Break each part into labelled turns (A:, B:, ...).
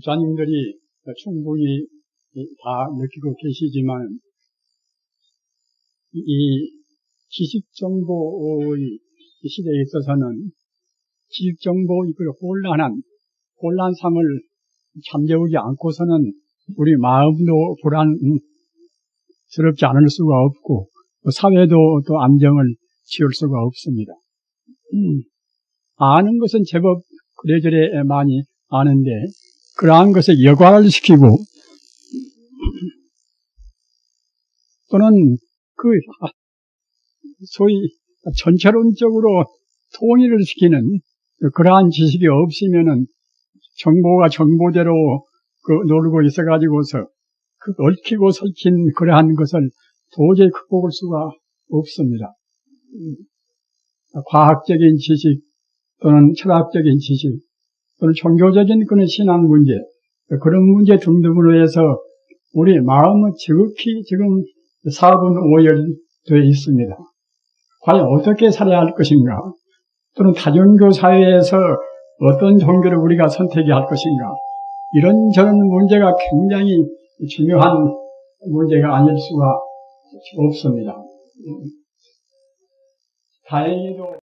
A: 목사님들이 충분히 다 느끼고 계시지만, 이 지식정보의 시대에 있어서는 지식정보의 그 혼란상을 잠재우지 않고서는 우리 마음도 불안스럽지 않을 수가 없고, 사회도 또 안정을 지을 수가 없습니다. 아는 것은 제법 그래저래 많이 아는데, 그러한 것에 여과를 시키고, 또는 소위 전체론적으로 통일을 시키는 그러한 지식이 없으면은 정보가 정보대로 놀고 있어가지고서 얽히고 설킨 그러한 것을 도저히 극복할 수가 없습니다. 과학적인 지식 또는 철학적인 지식 또는 종교적인 그런 신앙 문제, 그런 문제 등등으로 해서 우리 마음은 지극히 지금 사분오열되어 있습니다. 과연 어떻게 살아야 할 것인가? 또는 다종교 사회에서 어떤 종교를 우리가 선택해야 할 것인가? 이런저런 문제가 굉장히 중요한 문제가 아닐 수가 없습니다. 다행히도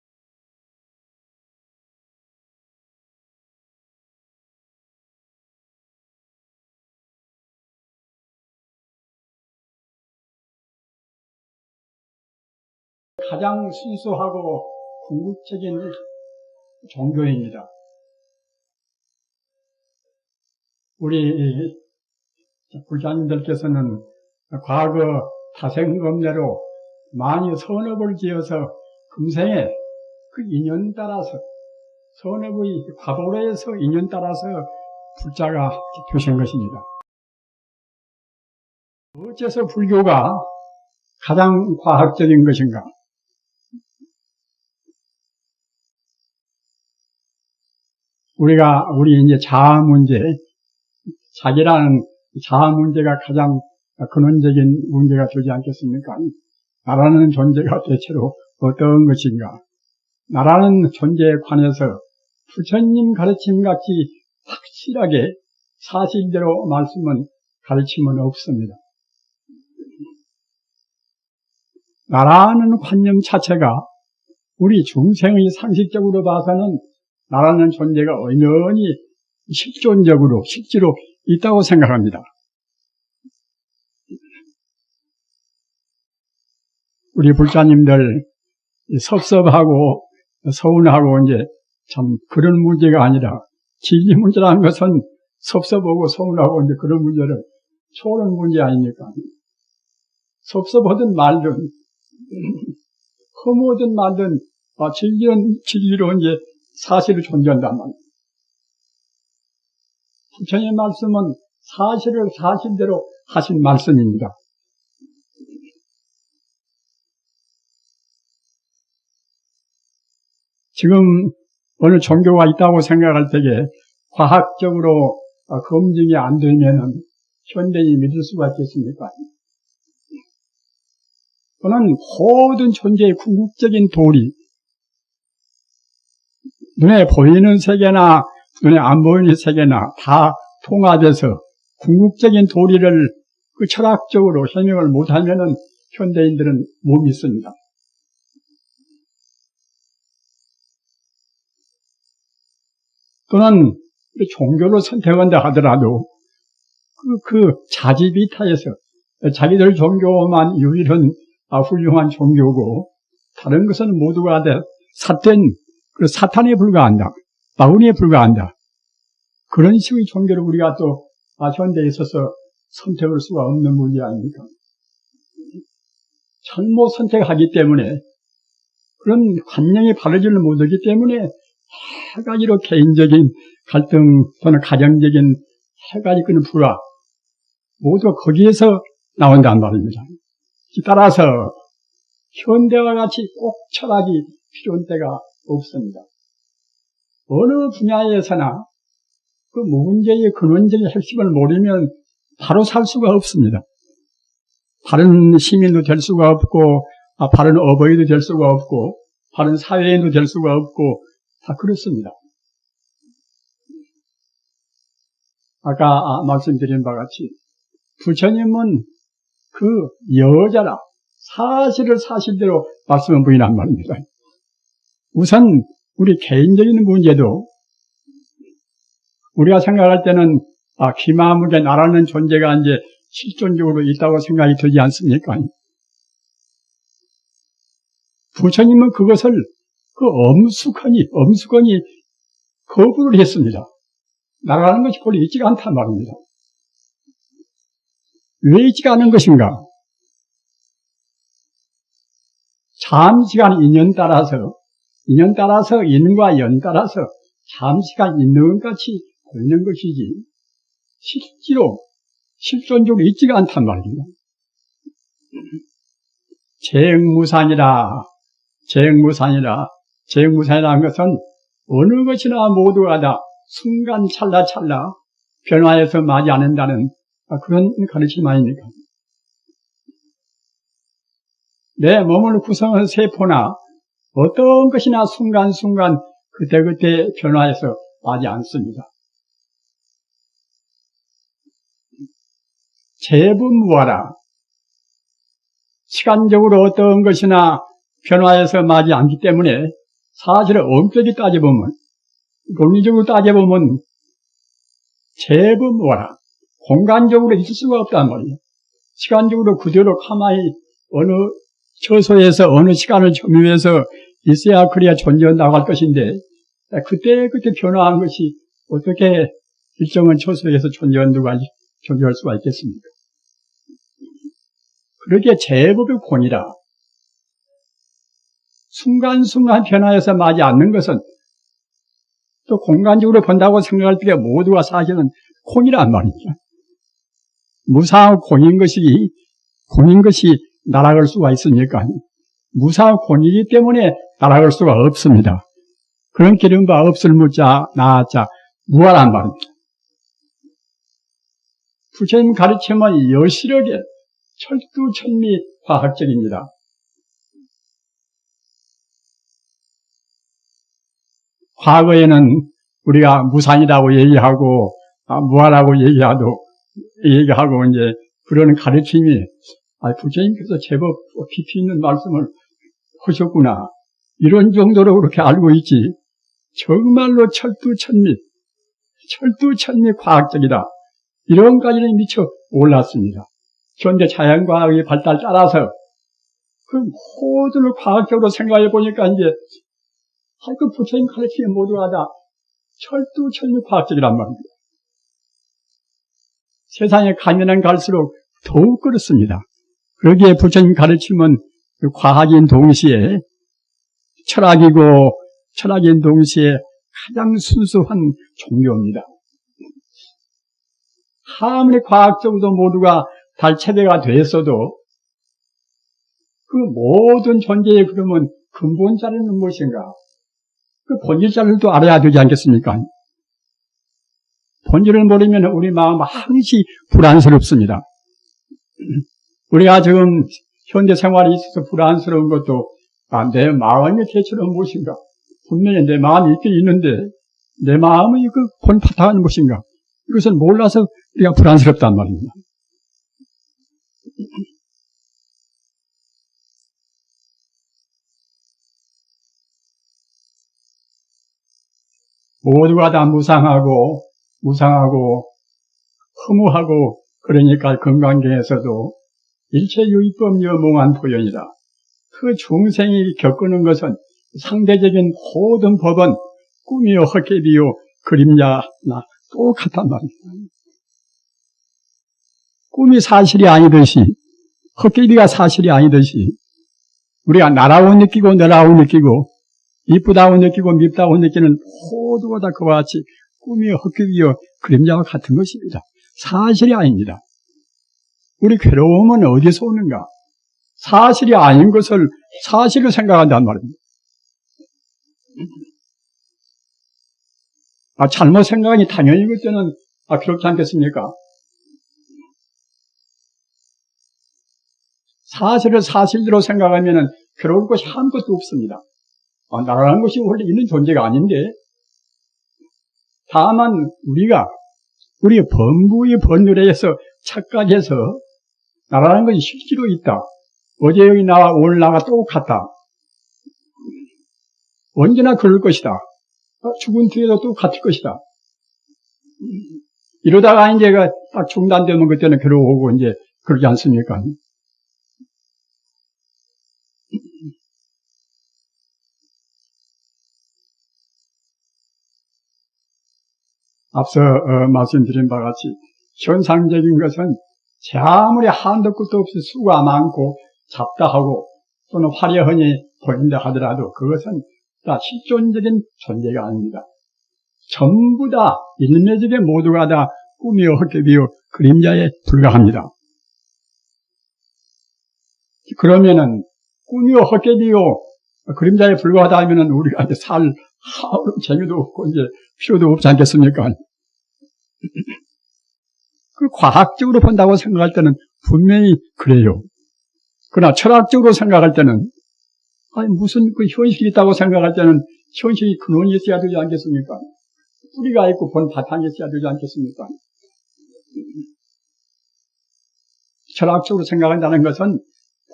A: 가장 순수하고 궁극적인 종교입니다. 우리 불자님들께서는 과거 타생검례로 많이 선업을 지어서 금생에 그 인연 따라서 선업의 과보로에서 인연 따라서 불자가 되신 것입니다. 어째서 불교가 가장 과학적인 것인가? 우리 이제 자아 문제, 자기라는 자아 문제가 가장 근원적인 문제가 되지 않겠습니까? 나라는 존재가 대체로 어떤 것인가? 나라는 존재에 관해서 부처님 가르침 같이 확실하게 사실대로 가르침은 없습니다. 나라는 관념 자체가 우리 중생의 상식적으로 봐서는 나라는 존재가 엄연히 실지로 있다고 생각합니다. 우리 불자님들 섭섭하고 서운하고 이제 참 그런 문제가 아니라 진리 문제라는 것은 섭섭하고 서운하고 이제 그런 문제를 초월한 문제 아닙니까? 섭섭하든 말든 허무하든 말든 진리로 이제 사실을 존재한단 말이에요. 부처님의 말씀은 사실을 사실대로 하신 말씀입니다. 지금 어느 종교가 있다고 생각할 때에 과학적으로 검증이 안 되면은 현대인이 믿을 수가 있겠습니까? 또는 모든 존재의 궁극적인 도리, 눈에 보이는 세계나 눈에 안 보이는 세계나 다 통합해서 궁극적인 도리를 철학적으로 해명을 못하면은 현대인들은 못 믿습니다. 또는 종교를 선택한다 하더라도 그 자지비타에서 자기들 종교만 유일한 훌륭한 종교고 다른 것은 모두가 사탄에 불과한다. 마귀에 불과한다. 그런 식의 종교를 우리가 또 현대에 있어서 선택할 수가 없는 문제 아닙니까? 잘못 선택하기 때문에 그런 관념이 바르지를 못하기 때문에 해가지로 개인적인 갈등 또는 가정적인 해가지고 불화 모두 거기에서 나온단 말입니다. 따라서 현대와 같이 꼭 철학이 필요한 때가 없습니다. 어느 분야에서나 그 문제의 근원적인 핵심을 모르면 바로 살 수가 없습니다. 바른 시민도 될 수가 없고, 바른 어버이도 될 수가 없고, 바른 사회인도 될 수가 없고, 다 그렇습니다. 아까 말씀드린 바와 같이 부처님은 그 여자라 사실을 사실대로 말씀을 부인한 말입니다. 우선 우리 개인적인 문제도 우리가 생각할 때는 기마무게 나라는 존재가 이제 실존적으로 있다고 생각이 들지 않습니까? 부처님은 그것을 엄숙하니 거부를 했습니다. 나라는 것이 본래 있지가 않단 말입니다. 왜 있지가 않은 것인가? 잠시간 인연 따라서 인과 연 따라서 잠시간 있는 것 같이 보이는 것이지 실제로 실존적으로 있지가 않단 말입니다. 재행무산이라는 것은 어느 것이나 모두가 다 순간 찰나찰나 변화해서 마지 않는다는 그런 가르침 아닙니까? 내 몸을 구성한 세포나 어떤 것이나 순간순간 그때그때 변화해서 마지 않습니다. 재분무하라. 시간적으로 어떤 것이나 변화해서 마지 않기 때문에 사실은 엄격히 따져보면 논리적으로 따져보면 재분무하라. 공간적으로 있을 수가 없단 말이에요. 시간적으로 그대로 가만히 어느 처소에서 어느 시간을 점유해서 있어야 그래야 존재해 나갈 것인데 그때 변화한 것이 어떻게 일정한 처소에서 존재할 수가 있겠습니까? 그렇게 제법의 공이라 순간순간 변화해서 마지 않는 것은 또 공간적으로 본다고 생각할 때 모두가 사실은 공이란 말입니다. 무상한 공인 것이 날아갈 수가 있습니까? 무상한 공이기 때문에 날아갈 수가 없습니다. 그런 기름바 없을 무자 나자 무아란 말입니다. 부처님 가르침은 여실하게 철두철미 과학적입니다. 과거에는 우리가 무상이라고 얘기하고 무아라고 얘기하고 이제 그런 가르침이 부처님께서 제법 깊이 있는 말씀을 하셨구나 이런 정도로 그렇게 알고 있지 정말로 철두철미 과학적이다 이런까지는 미처 몰랐습니다. 현대 자연과학의 발달 따라서 그 모든 과학적으로 생각해 보니까 이제 그 부처님 가르침이 모두가 다 철두철미 과학적이란 말입니다. 세상에 가면은 갈수록 더욱 그렇습니다. 그러기에 부처님 가르침은 과학인 동시에 철학인 동시에 가장 순수한 종교입니다. 아무리 과학적으로 모두가 달체배가 됐어도 그 모든 존재의 그러면 근본자는 무엇인가? 그 본질자를 또 알아야 되지 않겠습니까? 본질을 모르면 우리 마음은 항시 불안스럽습니다. 우리가 지금 현대 생활에 있어서 불안스러운 것도 내 마음이 대체로 무엇인가? 분명히 내 마음이 있긴 있는데 내 마음의 그 본바탕은 무엇인가? 이것을 몰라서 우리가 불안스럽단 말입니다. 모두가 다 무상하고 허무하고 그러니까 건강계에서도 일체 유의법 여몽한 도연이다. 그 중생이 겪는 것은 상대적인 모든 법은 꿈이요 헛개비요 그림자나 똑같단 말입니다. 꿈이 사실이 아니듯이 헛개비가 사실이 아니듯이 우리가 나라고 느끼고 너라고 느끼고 이쁘다고 느끼고 밉다고 느끼는 모두가 다 그와 같이 꿈이요 헛개비요 그림자와 같은 것입니다. 사실이 아닙니다. 우리 괴로움은 어디서 오는가? 사실이 아닌 것을 사실로 생각한단 말입니다. 잘못 생각하니 당연히 그때는 그렇지 않겠습니까? 사실을 사실대로 생각하면 괴로울 것이 아무것도 없습니다. 나라는 것이 원래 있는 존재가 아닌데 다만 우리 범부의 법률에 의해서 착각해서 나라는 것이 실제로 있다. 어제 여기 나와 오늘 나가 똑같다. 언제나 그럴 것이다. 죽은 뒤에도 똑같을 것이다. 이러다가 이제 딱 중단되면 그때는 괴로워오고 이제 그러지 않습니까? 앞서 말씀드린 바와 같이 현상적인 것은 제 아무리 한도 끝도 없이 수가 많고 잡다하고 또는 화려하니 보인다 하더라도 그것은 다 실존적인 존재가 아닙니다. 전부 다 일면적인 모두가 다 꿈이요 헛개비요 그림자에 불과합니다. 그러면은 꿈이요 헛개비요 그림자에 불과하다 하면은 우리가 이제 살 하루 재미도 없고 이제 필요도 없지 않겠습니까? 그 과학적으로 본다고 생각할 때는 분명히 그래요. 그러나 철학적으로 생각할 때는 무슨 그 현실이 있다고 생각할 때는 현실이 근원이 있어야 되지 않겠습니까? 뿌리가 있고 본 바탕이 있어야 되지 않겠습니까? 철학적으로 생각한다는 것은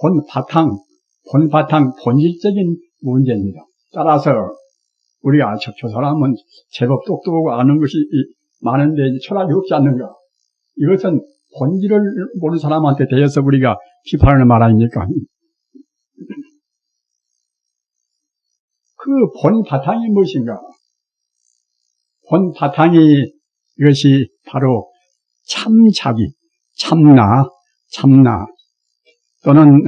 A: 본 바탕, 본질적인 문제입니다. 따라서 우리가 저 사람은 제법 똑똑하고 아는 것이 많은데 철학이 없지 않는가? 이것은 본질을 모르는 사람한테 대해서 우리가 비판하는 말 아닙니까? 그 본 바탕이 무엇인가? 본 바탕이 이것이 바로 참자기, 참나 또는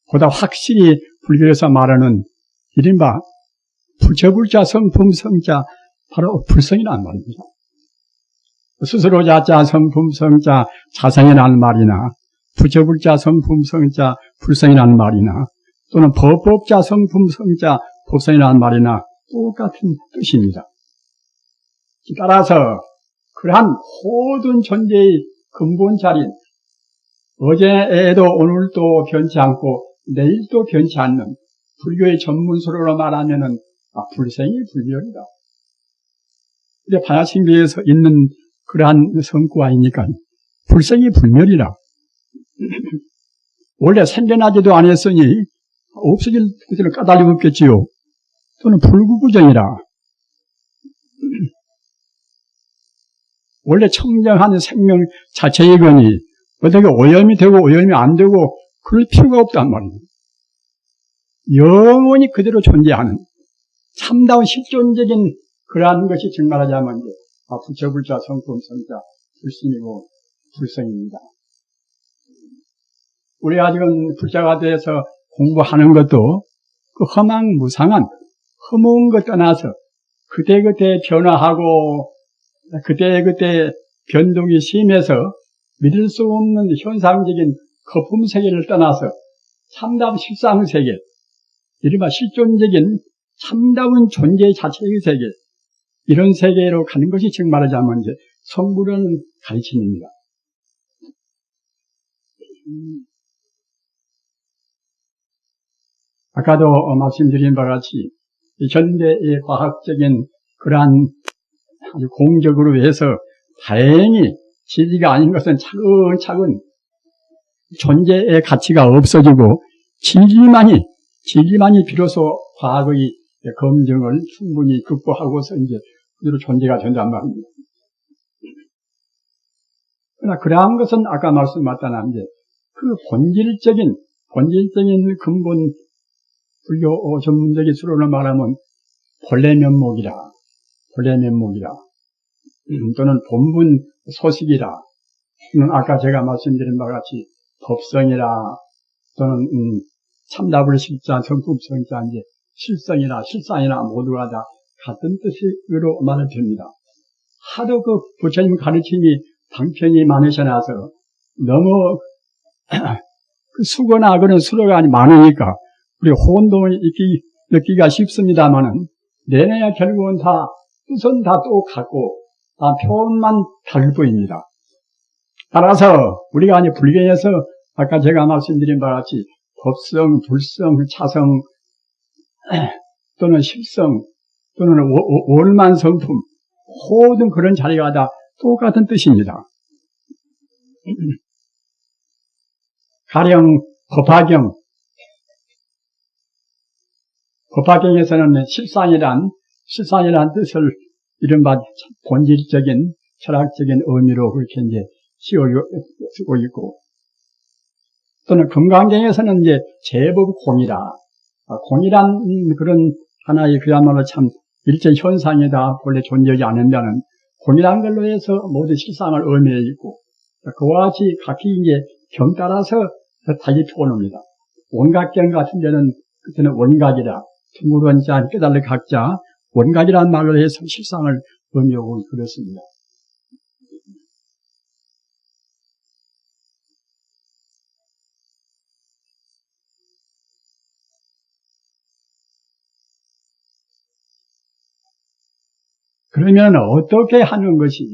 A: 보다 확실히 불교에서 말하는 이른바 부처불자 성품성자 바로 불성이라는 말입니다. 스스로 자자 성품성자 자성이라는 말이나 부처불자 성품성자 불성이라는 말이나 또는 법법자 성품성자 법성이라는 말이나 똑같은 뜻입니다. 따라서 그러한 모든 존재의 근본 자리인 어제에도 오늘도 변치 않고 내일도 변치 않는 불교의 전문서로 말하면은 불생이 불멸이다. 이제 반야신교에서 있는 그러한 성구 아닙니까? 불생이 불멸이라. 원래 생겨나지도 않았으니 없어질 것을 까닭이 없겠지요. 또는 불구부정이라. 원래 청정한 생명 자체이거니 어떻게 오염이 되고 오염이 안 되고 그럴 필요가 없단 말입니다. 영원히 그대로 존재하는 참다운 실존적인 그러한 것이 정말하자면 부처불자 성품성자 불신이고 불성입니다. 우리가 아직은 불자가 돼서 공부하는 것도 그 허망무상한 허무한 것 떠나서 그때그때 변화하고 그때그때 변동이 심해서 믿을 수 없는 현상적인 거품 세계를 떠나서 참담 실상 세계, 이른바 실존적인 참다운 존재 자체의 세계, 이런 세계로 가는 것이 즉 말하자면 이제 성불은 가르침입니다. 아까도 말씀드린 바와 같이 현대의 과학적인 그러한 아주 공적으로 해서 다행히 진리가 아닌 것은 차근차근 존재의 가치가 없어지고 진리만이 비로소 과학의 검증을 충분히 극복하고서 이제 그대로 존재가 된단 말입니다. 그러나 그러한 것은 아까 말씀드렸다나 이제 그 본질적인 근본 불교 전문적인 수로를 말하면 본래 면목이라 또는 본분 소식이라 또는 아까 제가 말씀드린 바와 같이 법성이라 또는 참답을 실자 성품성자 이제 실상이나 모두가 다 같은 뜻으로 말을 됩니다. 하도 그 부처님 가르침이 방편이 많으셔나서 너무 그 수거나 그런 수로가 많으니까 우리 혼동을 느끼기가 쉽습니다만은 내내야 결국은 다 뜻은 다 똑같고 다 표현만 다를 뿐입니다. 따라서 우리가 이제 불교에서 아까 제가 말씀드린 바와 같이 법성, 불성, 차성 또는 실성 또는 월만성품 모든 그런 자리가 다 똑같은 뜻입니다. 가령 법화경에서는 실상이란 뜻을 이른바 본질적인 철학적인 의미로 그렇게 이제 쓰고 있고, 또는 금강경에서는 이제 제법공이라, 공이란 그런 하나의 그야말로 참 일체 현상이다, 본래 존재하지 않는다는 공이라는 걸로 해서 모든 실상을 의미해 있고, 그와 같이 각기 이제 경 따라서 달리 표현합니다. 원각경 같은 데는 그때는 원각이라, 둥그런자 깨달을 각자 원각이라는 말로 해서 실상을 의미하고 그렇습니다. 그러면 어떻게 하는 것이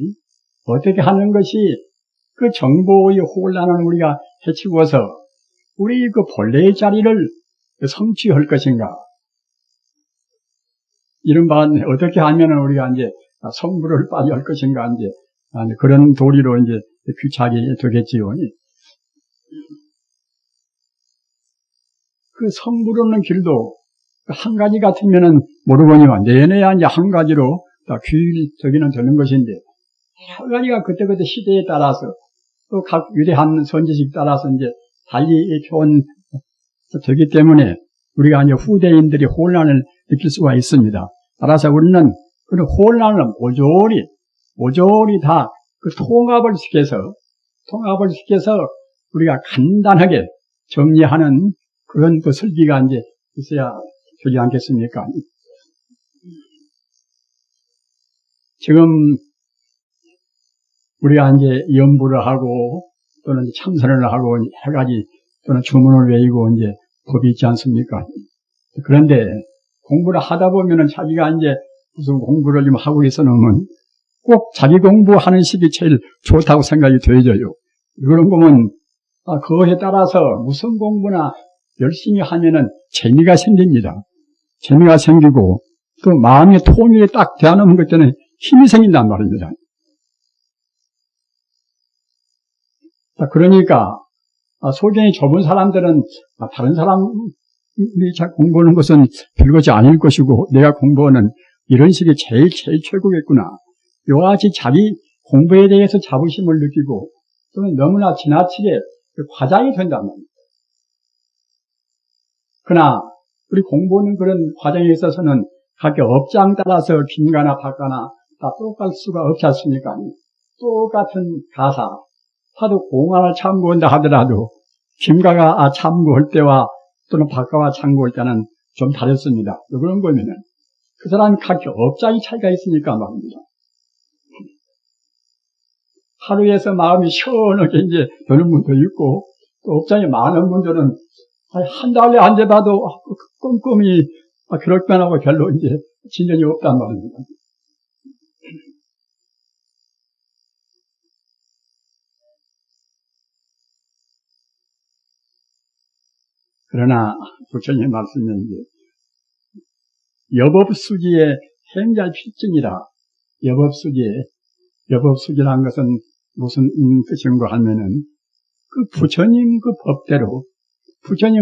A: 그 정보의 혼란을 우리가 해치고서 우리 그 본래의 자리를 성취할 것인가? 이른바 어떻게 하면 우리가 이제 성불을 빨리 할 것인가? 이제 그런 도리로 이제 귀착이 되겠지요. 그 성불하는 길도 한 가지 같으면은 모르거니와 내내야 이제 한 가지로 규율적이는 되는 것인데, 여러 가지가 그때그때 시대에 따라서 또 각 위대한 선지식 따라서 이제 달리 표현되기 때문에 우리가 이제 후대인들이 혼란을 느낄 수가 있습니다. 따라서 우리는 그 혼란을 모조리 다 그 통합을 시켜서 우리가 간단하게 정리하는 그런 그 설기가 이제 있어야 되지 않겠습니까? 지금 우리가 이제 연부를 하고 또는 참선을 하고 해가지 또는 주문을 외우고 이제 법이 있지 않습니까? 그런데 공부를 하다 보면은 자기가 이제 무슨 공부를 좀 하고 있어 놓으면 꼭 자기 공부하는 식이 제일 좋다고 생각이 되어져요. 그런 거면 그것에 따라서 무슨 공부나 열심히 하면은 재미가 생깁니다. 재미가 생기고 또 마음의 통일에 딱 대하는 것 때문에 힘이 생긴단 말입니다. 그러니까 소견이 좁은 사람들은 다른 사람이 공부하는 것은 별것이 아닐 것이고 내가 공부하는 이런 식이 제일 최고겠구나. 이와 같이 자기 공부에 대해서 자부심을 느끼고 또는 너무나 지나치게 과장이 된단 말입니다. 그러나 우리 공부하는 그런 과정에 있어서는 각 업장 따라서 긴가나 박가나 다 똑같을 수가 없지 않습니까? 똑같은 가사, 하도 공안을 참고한다 하더라도 김가가 참고할 때와 또는 박가와 참고할 때는 좀 다릅니다. 그런 거면은 그 사람이 각 업장이 차이가 있으니까 말입니다. 하루에서 마음이 시원하게 이제 되는 분도 있고 또 업장이 많은 분들은 한 달에 앉아봐도 꼼꼼히 기록변하고 별로 이제 진전이 없단 말입니다. 그러나 부처님의 말씀에 이제 여법수지의 행자필증이라, 여법수지라는 것은 무슨 뜻인가 하면은 그 부처님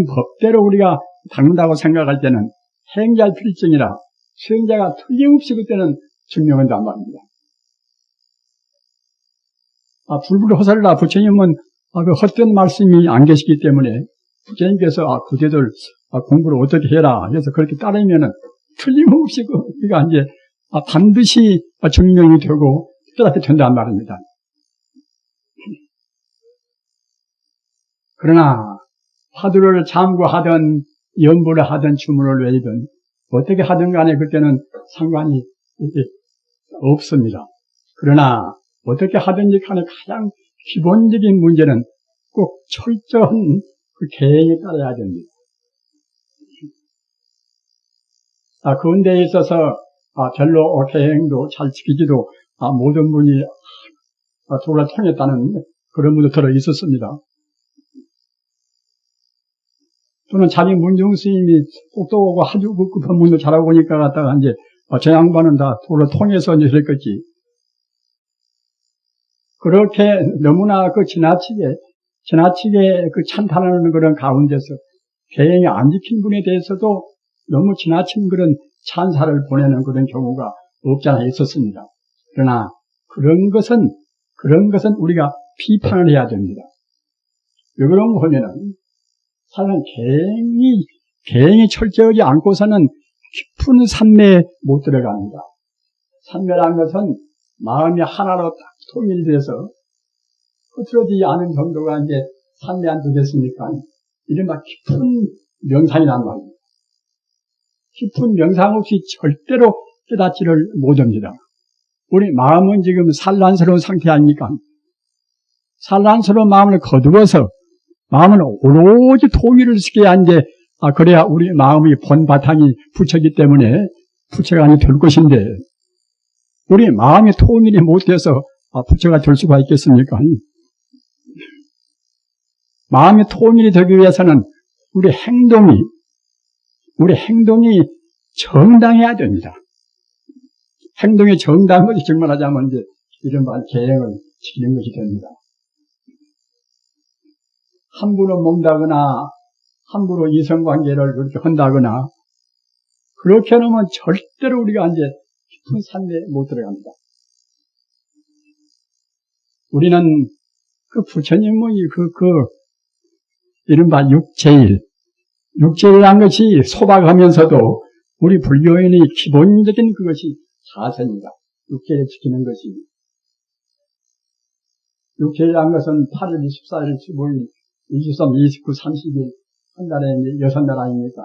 A: 법대로 우리가 닦는다고 생각할 때는 행자필증이라, 수행자가 틀림없이 그때는 증명한단 말입니다. 불불허설라 부처님은 그 헛된 말씀이 안 계시기 때문에 부처님께서 그대들 공부를 어떻게 해라 해서 그렇게 따르면은 틀림없이 우리가 이제 반드시 증명이 되고 깨닫게 된단 말입니다. 그러나 화두를 참고하든 연부를 하든 주문을 외우든 어떻게 하든 간에 그때는 상관이 없습니다. 그러나 어떻게 하든지 간에 가장 기본적인 문제는 꼭 철저한 그 계행에 따라야 됩니다. 그런데 있어서 별로 계행도 잘 지키지도 모든 분이 도를 통했다는 그런 분도 들어 있었습니다. 또는 자기 문중 스님이 똑똑하고 아주 그 법문도 잘하고 보니까 갖다가 이제 저 양반은 다 도를 통해서 이제 그랬겠지. 그렇게 너무나 그 지나치게 그 찬탄하는 그런 가운데서 계행이 안 지킨 분에 대해서도 너무 지나친 그런 찬사를 보내는 그런 경우가 없지 않아 있었습니다. 그러나 그런 것은 우리가 비판을 해야 됩니다. 왜 그런가 하면은 사실은 계행이 철저하지 않고서는 깊은 산매에 못 들어갑니다. 산매라는 것은 마음이 하나로 딱 통일돼서 흐트러지지 않은 정도가 이제 산매 안 되겠습니까? 이른바 깊은 명상이란 말입니다. 깊은 명상 없이 절대로 깨닫지를 못합니다. 우리 마음은 지금 산란스러운 상태 아닙니까? 산란스러운 마음을 거두어서 마음은 오로지 통일을 시켜야 이제 그래야 우리 마음의 본 바탕이 부처이기 때문에 부처가 아니 될 것인데 우리 마음이 통일이 못 돼서 부처가 될 수가 있겠습니까? 마음이 통일이 되기 위해서는 우리 행동이 정당해야 됩니다. 행동이 정당한 것이 정말 하자면 이제 이른바 계행을 지키는 것이 됩니다. 함부로 먹다거나 함부로 이성관계를 그렇게 한다거나 그렇게 하면 절대로 우리가 이제 깊은 산매에 못 들어갑니다. 우리는 그 부처님의 이른바 육제일이라는 것이 소박하면서도 우리 불교인의 기본적인 그것이 자세입니다. 육제를 지키는 것이. 육제일이라는 것은 8일, 24일, 15일, 23, 29, 30일 한 달에 6날 아닙니까?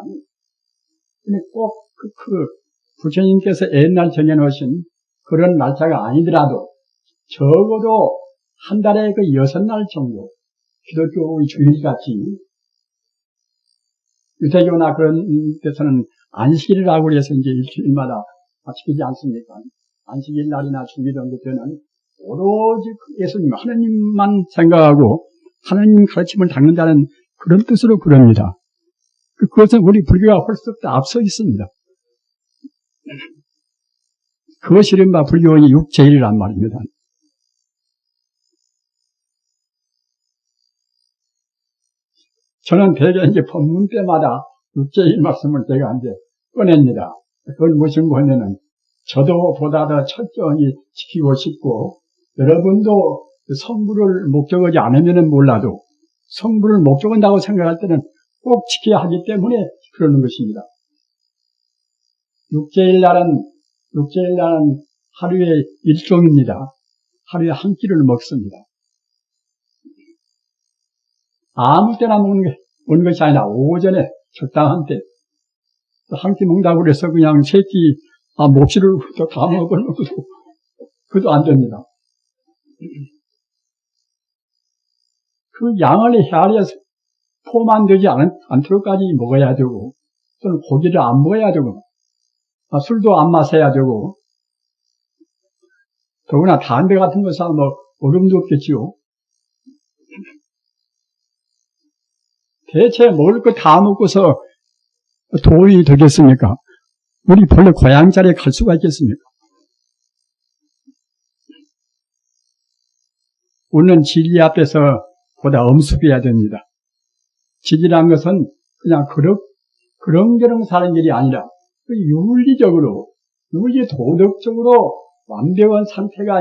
A: 근데 꼭 부처님께서 옛날 정해놓으신 그런 날짜가 아니더라도 적어도 한 달에 6날 정도 기독교의 주일같이 유대교나 그런 데서는 안식일이라고 해서 이제 일주일마다 지키지 않습니까? 안식일 날이나 주일 정도 때는 오로지 예수님, 하나님만 생각하고 하나님 가르침을 닦는다는 그런 뜻으로 그럽니다. 그것은 우리 불교가 훨씬 더 앞서 있습니다. 그것이 이른바 불교의 육제일이란 말입니다. 저는 대개 이제 법문 때마다 육제일 말씀을 제가 이제 꺼냅니다. 그건 무슨 거냐면 저도 보다 더 철저히 지키고 싶고 여러분도 성불을 목적하지 않으면 몰라도 성불을 목적한다고 생각할 때는 꼭 지켜야 하기 때문에 그러는 것입니다. 육제일날은 하루에 일종입니다. 하루에 한 끼를 먹습니다. 아무 때나 먹는 것이 아니라 오전에 적당한 때 한 끼 먹는다고 그래서 그냥 세 끼 몫을 다 먹으려고 그것도 안 됩니다. 그 양을 헤아려서 포만 되지 않도록까지 먹어야 되고 또는 고기를 안 먹어야 되고 술도 안 마셔야 되고 더구나 담배 같은 것은 얼음도 없겠지요. 대체 먹을 거 다 먹고서 도움이 되겠습니까? 우리 본래 고향 자리에 갈 수가 있겠습니까? 우리는 진리 앞에서 보다 엄숙해야 됩니다. 진리란 것은 그냥 그런저런 사는 일이 아니라 윤리적으로, 도덕적으로 완벽한 상태가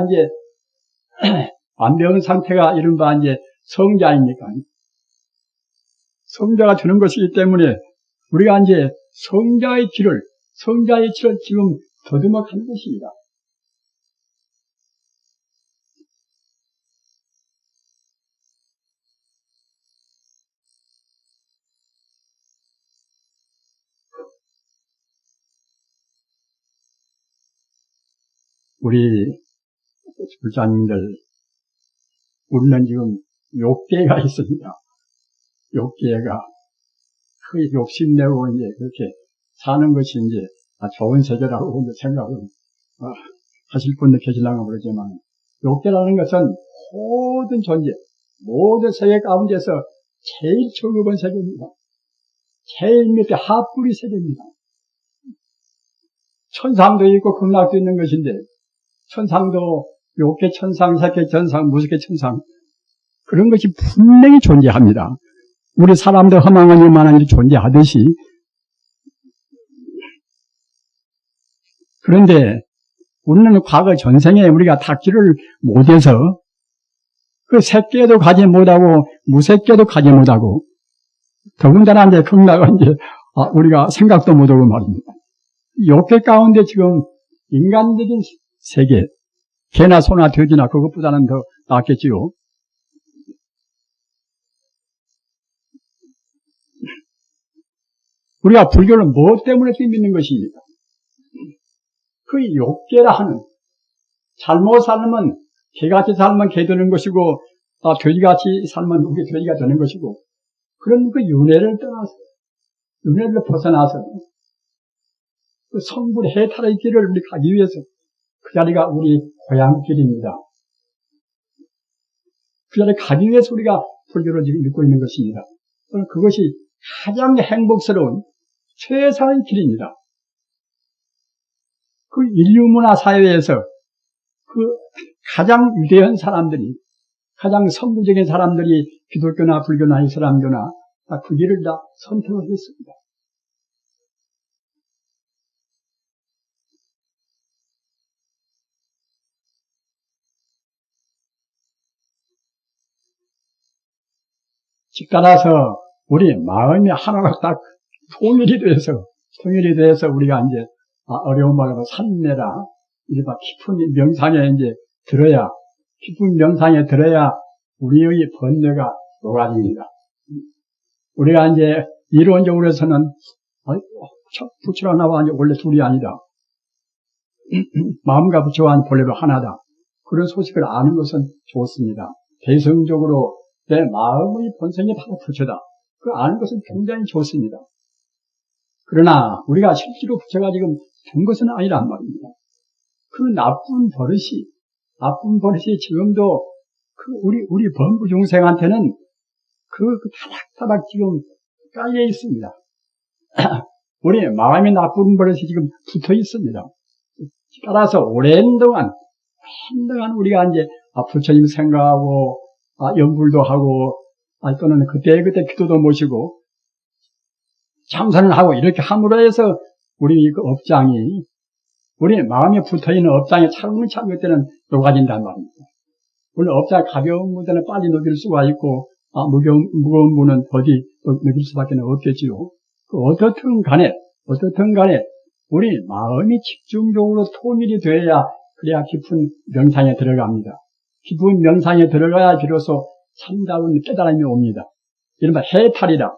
A: 이른바 이제 성자입니까? 성자가 되는 것이기 때문에 우리가 이제 성자의 길을 지금 더듬어 가는 것입니다. 우리 불자님들, 우리는 지금 욕계가 있습니다. 욕계가 그 욕심내고 이제 그렇게 사는 것이 이제 좋은 세계라고 생각을 하실 분도 계시려고 그러지만 욕계라는 것은 모든 존재, 모든 세계 가운데서 제일 저급한 세계입니다. 제일 밑에 하뿌리 세계입니다. 천상도 있고 극락도 있는 것인데 천상도 욕계 천상, 색계 천상, 무색계 천상, 그런 것이 분명히 존재합니다. 우리 사람들 허망한 일만한 일이 존재하듯이. 그런데 우리는 과거 전생에 우리가 닦지를 못해서 그 색계도 가지 못하고 무색계도 가지 못하고 더군다나 이제 극락은 이제 우리가 생각도 못하고 말입니다. 욕계 가운데 지금 인간적인 세계, 개나 소나 돼지나 그것보다는 더 낫겠지요. 우리가 불교를 무엇 때문에 믿는 것입니까? 그 욕계라 하는, 잘못 살면 개같이 살면 개 되는 것이고 돼지같이 살면 우리 돼지가 되는 것이고, 그런 그 윤회를 떠나서, 윤회를 벗어나서 그 성불 해탈의 길을 우리 가기 위해서 그 자리가 우리 고향길입니다. 그 자리에 가기 위해서 우리가 불교를 지금 믿고 있는 것입니다. 그것이 가장 행복스러운 최선의 길입니다. 그 인류문화 사회에서 그 가장 위대한 사람들이, 가장 선구적인 사람들이 기독교나 불교나 이슬람교나 그 길을 다 선택을 했습니다. 즉 따라서 우리 마음이 하나가 딱 통일이 돼서 우리가 이제 어려운 말로 산내라, 이른바 깊은 명상에 이제 들어야, 깊은 명상에 들어야 우리의 번뇌가 녹아집니다. 우리가 이제 이론적으로 해서는 부처랑 나와 이제 원래 둘이 아니다. 마음과 부처와 본래로 하나다. 그런 소식을 아는 것은 좋습니다. 대성적으로 내 마음의 본성이 바로 부처다. 그 아는 것은 굉장히 좋습니다. 그러나 우리가 실제로 부처가 지금 된 것은 아니란 말입니다. 그 나쁜 버릇이 지금도 우리 범부 중생한테는 그 타닥타닥 지금 깔려 있습니다. 우리 마음의 나쁜 버릇이 지금 붙어 있습니다. 따라서 오랜 동안 우리가 이제 부처님 생각하고 연불도 하고 또는 그때 기도도 모시고 참선을 하고 이렇게 함으로 해서 우리 그 업장이, 우리 마음에 붙어있는 업장이 차근차근 그때는 녹아진단 말입니다. 물론 업장이 가벼운 분들은 빨리 녹일 수가 있고 무거운 분은 더디 녹일 수밖에 없겠지요. 어떻든 간에 우리 마음이 집중적으로 통일이 돼야, 그래야 깊은 명상에 들어갑니다. 깊은 명상에 들어가야 비로소 참다운 깨달음이 옵니다. 이른바 해탈이라고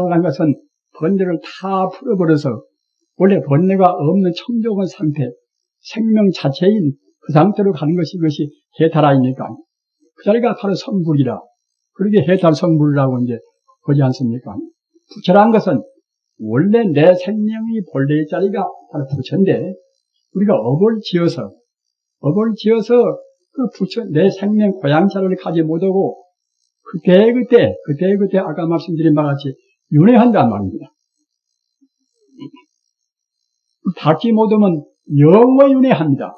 A: 하는 것은 번뇌를 다 풀어버려서 원래 번뇌가 없는 청정한 상태, 생명 자체인 그 상태로 가는 것이, 이것이 해탈 아닙니까? 그 자리가 바로 성불이라. 그렇게 해탈 성불이라고 이제 보지 않습니까? 부처란 것은 원래 내 생명의 본래의 자리가 바로 부처인데, 우리가 업을 지어서 그 부처, 내 생명 고향자를 가지 못하고 그때 아까 말씀드린 바와 같이 윤회한단 말입니다. 닦지 못하면 영원히 윤회합니다.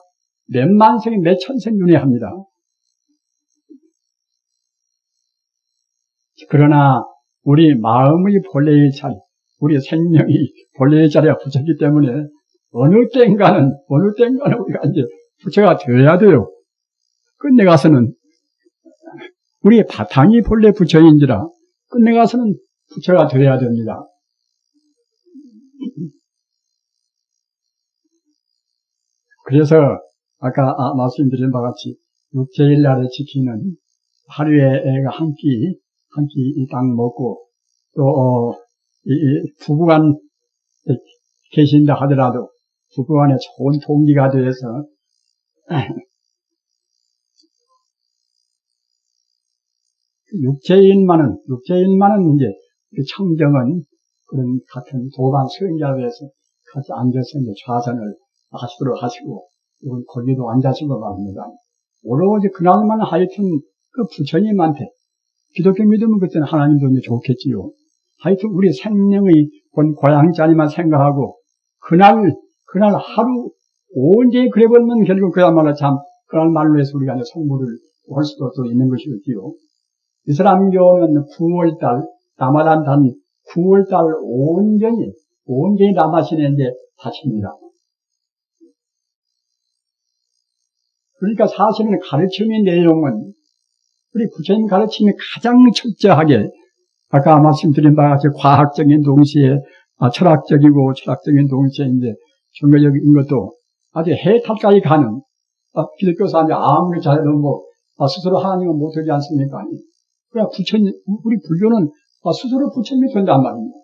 A: 몇 만생, 몇 천생 윤회합니다. 그러나 우리 마음의 본래의 자리, 우리 생명이 본래의 자리가 부처이기 때문에 어느 땐가는 우리가 이제 부처가 되어야 돼요. 끝내가서는 우리의 바탕이 본래 부처인지라 끝내가서는 부처가 되어야 됩니다. 그래서 아까 말씀드린 바와 같이 육제일날을 지키는 하루에 애가 한 끼 딱 먹고 또 부부간 계신다 하더라도 부부간에 좋은 동기가 되어서 육체인만은 이제 청정은 그런 같은 도반 수행자로서 같이 앉아서 이제 좌선을 하시도록 하시고, 거기도 앉아시고 말입니다. 오로지 그날만 하여튼 그 부처님한테, 기독교 믿으면 그때는 하나님도 이제 좋겠지요. 하여튼 우리 생명의 본 고향자리만 생각하고, 그날 하루, 언제 그래버리면 결국 그야말로 참 그런 말로 해서 우리가 이제 성물을 할 수도 또 있는 것이었지요. 이슬람교는 9월달, 라마단 단 9월달 온전히 라마신에 이제 바칩니다. 그러니까 사실은 가르침의 내용은 우리 부처님 가르침이 가장 철저하게 아까 말씀드린 바와 같이 과학적인 동시에 철학적인 동시에 이제 종교적인 것도 아주 해탈까지 가는 기독교 사람이 아무리 잘해도 스스로 하나님은 못하지 않습니까? 그러니까 우리 불교는 스스로 부처님이 된단 말입니다.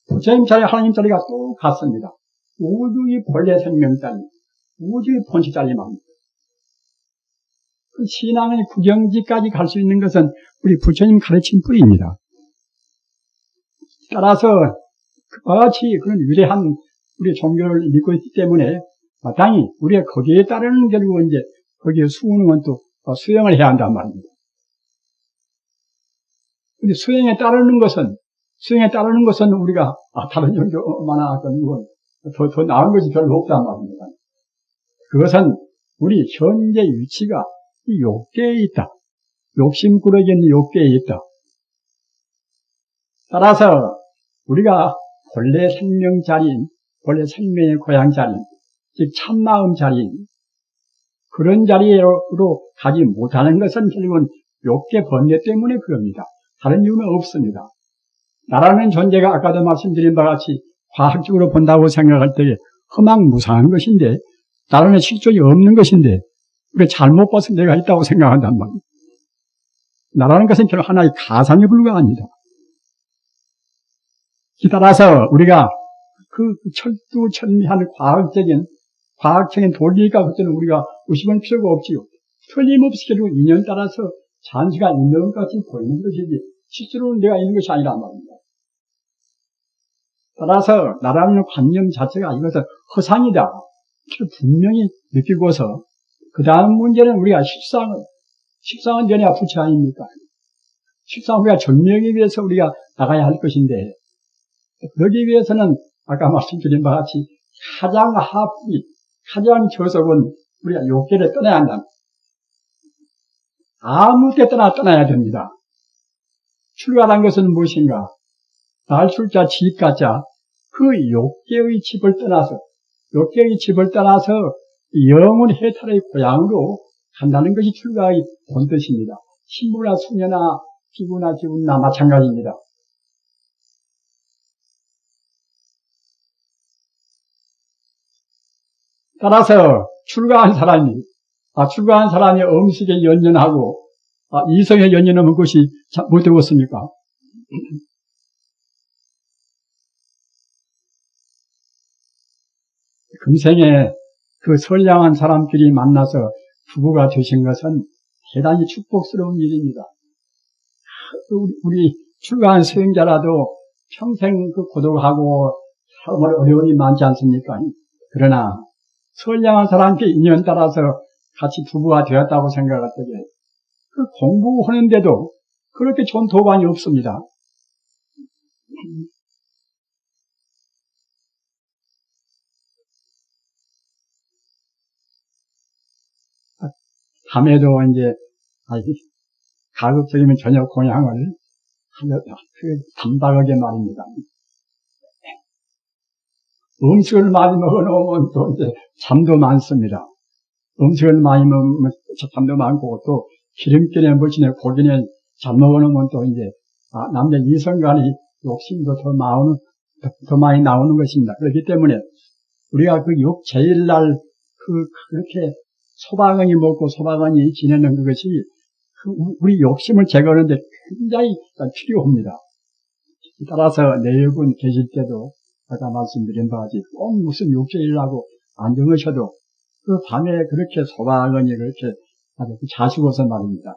A: 부처님 자리, 하나님 자리가 또 같습니다. 우주의 본래 생명자리, 우주의 본체자리 말입니다. 그 신앙의 구경지까지 갈 수 있는 것은 우리 부처님 가르침 뿌리입니다. 따라서 그와 같이 그런 위대한 우리 종교를 믿고 있기 때문에 마땅히 우리가 거기에 따르는 결국 이제 거기에 수능은 또 수행을 해야 한단 말입니다. 근데 수행에 따르는 것은 우리가 다른 종교만아 더 나은 것이 별로 없단 말입니다. 그것은 우리 현재 위치가 이 욕계에 있다. 욕심꾸러기인 욕계에 있다. 따라서 우리가 본래 생명 자리인, 본래 생명의 고향 자리인, 즉 참마음 자리인 그런 자리로 가지 못하는 것은 결국은 욕계 번뇌 때문에 그럽니다. 다른 이유는 없습니다. 나라는 존재가 아까도 말씀드린 바와 같이 과학적으로 본다고 생각할 때 허망무상한 것인데 나라는 실존이 없는 것인데 우리가 잘못 봐서 내가 있다고 생각한단 말이에요. 나라는 것은 결국 하나의 가상에 불과합니다. 따라서 우리가 그 철두철미한 과학적인 도리가 그때는 우리가 의심할 필요가 없지요. 틀림없이 결국 인연 따라서 잔시가 있는 것 같이 보이는 것이지 실제로는 내가 있는 것이 아니란 말입니다. 따라서 나라는 관념 자체가 이것은 허상이다. 분명히 느끼고서 그 다음 문제는 우리가 식상은 전해야 부처 아닙니까? 식상 우리가 정명하기 위해서 우리가 나가야 할 것인데 그러기 위해서는 아까 말씀드린 바와 같이 가장 하프리, 가장 저속은 우리가 욕계를 떠나야 한다. 아무 때 떠나야 됩니다. 출가란 것은 무엇인가? 날출자, 지가자, 그 욕계의 집을 떠나서 영혼 해탈의 고향으로 간다는 것이 출가의 본뜻입니다. 신부나 수녀나 기구나 지구나 마찬가지입니다. 따라서 출가한 사람이 음식에 연연하고 이성에 연연하면 그것이 못 되겠습니까? 금생에 그 선량한 사람끼리 만나서 부부가 되신 것은 대단히 축복스러운 일입니다. 우리 출가한 수행자라도 평생 그 고독하고 정말 어려운 일이 많지 않습니까? 그러나 선량한 사람께 인연 따라서 같이 부부가 되었다고 생각할 때 그 공부하는데도 그렇게 좋은 도반이 없습니다. 밤에도 이제 가급적이면 저녁 공양을 단박하게 말입니다. 음식을 많이 먹어놓으면 또 이제 잠도 많습니다. 음식을 많이 먹으면 잠도 많고 또 기름기에 물씬에 고기에 잘 먹어놓으면 또 이제 남자 이성 간의 욕심도 더 많이 나오는 것입니다. 그렇기 때문에 우리가 그 제일날 그렇게 소박하니 먹고 소박하니 지내는 그것이 우리 욕심을 제거하는데 굉장히 필요합니다. 따라서 내역은 계실 때도 아까 말씀드린 바와 같이 꼭 무슨 욕제일하고 안 정하셔도 그 밤에 그렇게 소박하니 그렇게 아주 자시고서 말입니다.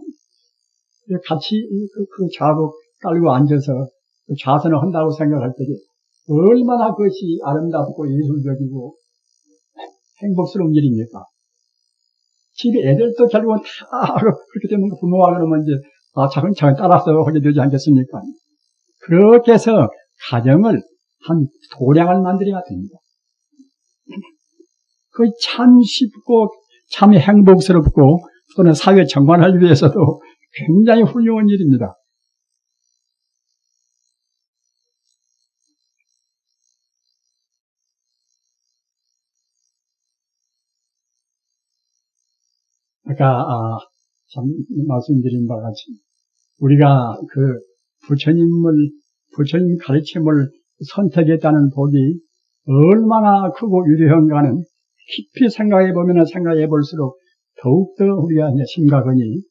A: 같이 그 좌복 깔고 앉아서 좌선을 한다고 생각할 때 얼마나 그것이 아름답고 예술적이고 행복스러운 일입니까? 집에 애들도 결국은 다 그렇게 되면 부모가 그러면 이제 차근차근 따라서 하게 되지 않겠습니까? 그렇게 해서 가정을 한 도량을 만들어야 됩니다. 그 참 쉽고 참 행복스럽고 또는 사회 정관을 위해서도 굉장히 훌륭한 일입니다. 아까 참 말씀드린 바와 같이 우리가 그 부처님 가르침을 선택했다는 복이 얼마나 크고 유대한가는 깊이 생각해 볼수록 더욱더 우리가 이제 심각하니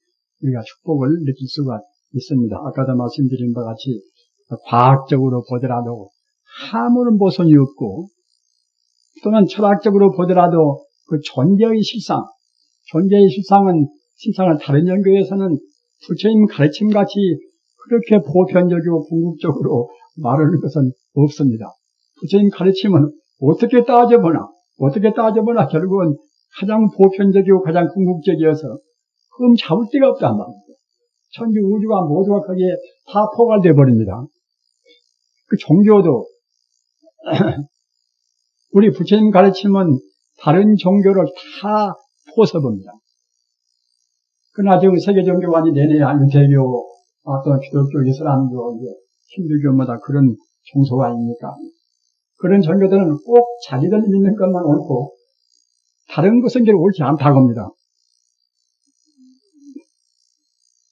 A: 우리가 축복을 느낄 수가 있습니다. 아까도 말씀드린 바와 같이 과학적으로 보더라도 아무런 모순이 없고 또는 철학적으로 보더라도 그 존재의 실상은 다른 연구에서는 부처님 가르침같이 그렇게 보편적이고 궁극적으로 말하는 것은 없습니다. 부처님 가르침은 어떻게 따져보나 결국은 가장 보편적이고 가장 궁극적이어서 흠 잡을 데가 없단 말입니다. 천지 우주가 모두가 거기에 다 포괄되어 버립니다. 그 종교도 우리 부처님 가르침은 다른 종교를 다 포섭합니다. 그러나 지금 세계 종교가 내내 유대교, 또는 기독교, 이슬람교, 힌두교마다 그런 종소가 아닙니까? 그런 종교들은 꼭 자기들 믿는 것만 옳고 다른 것은 옳지 않다고 합니다.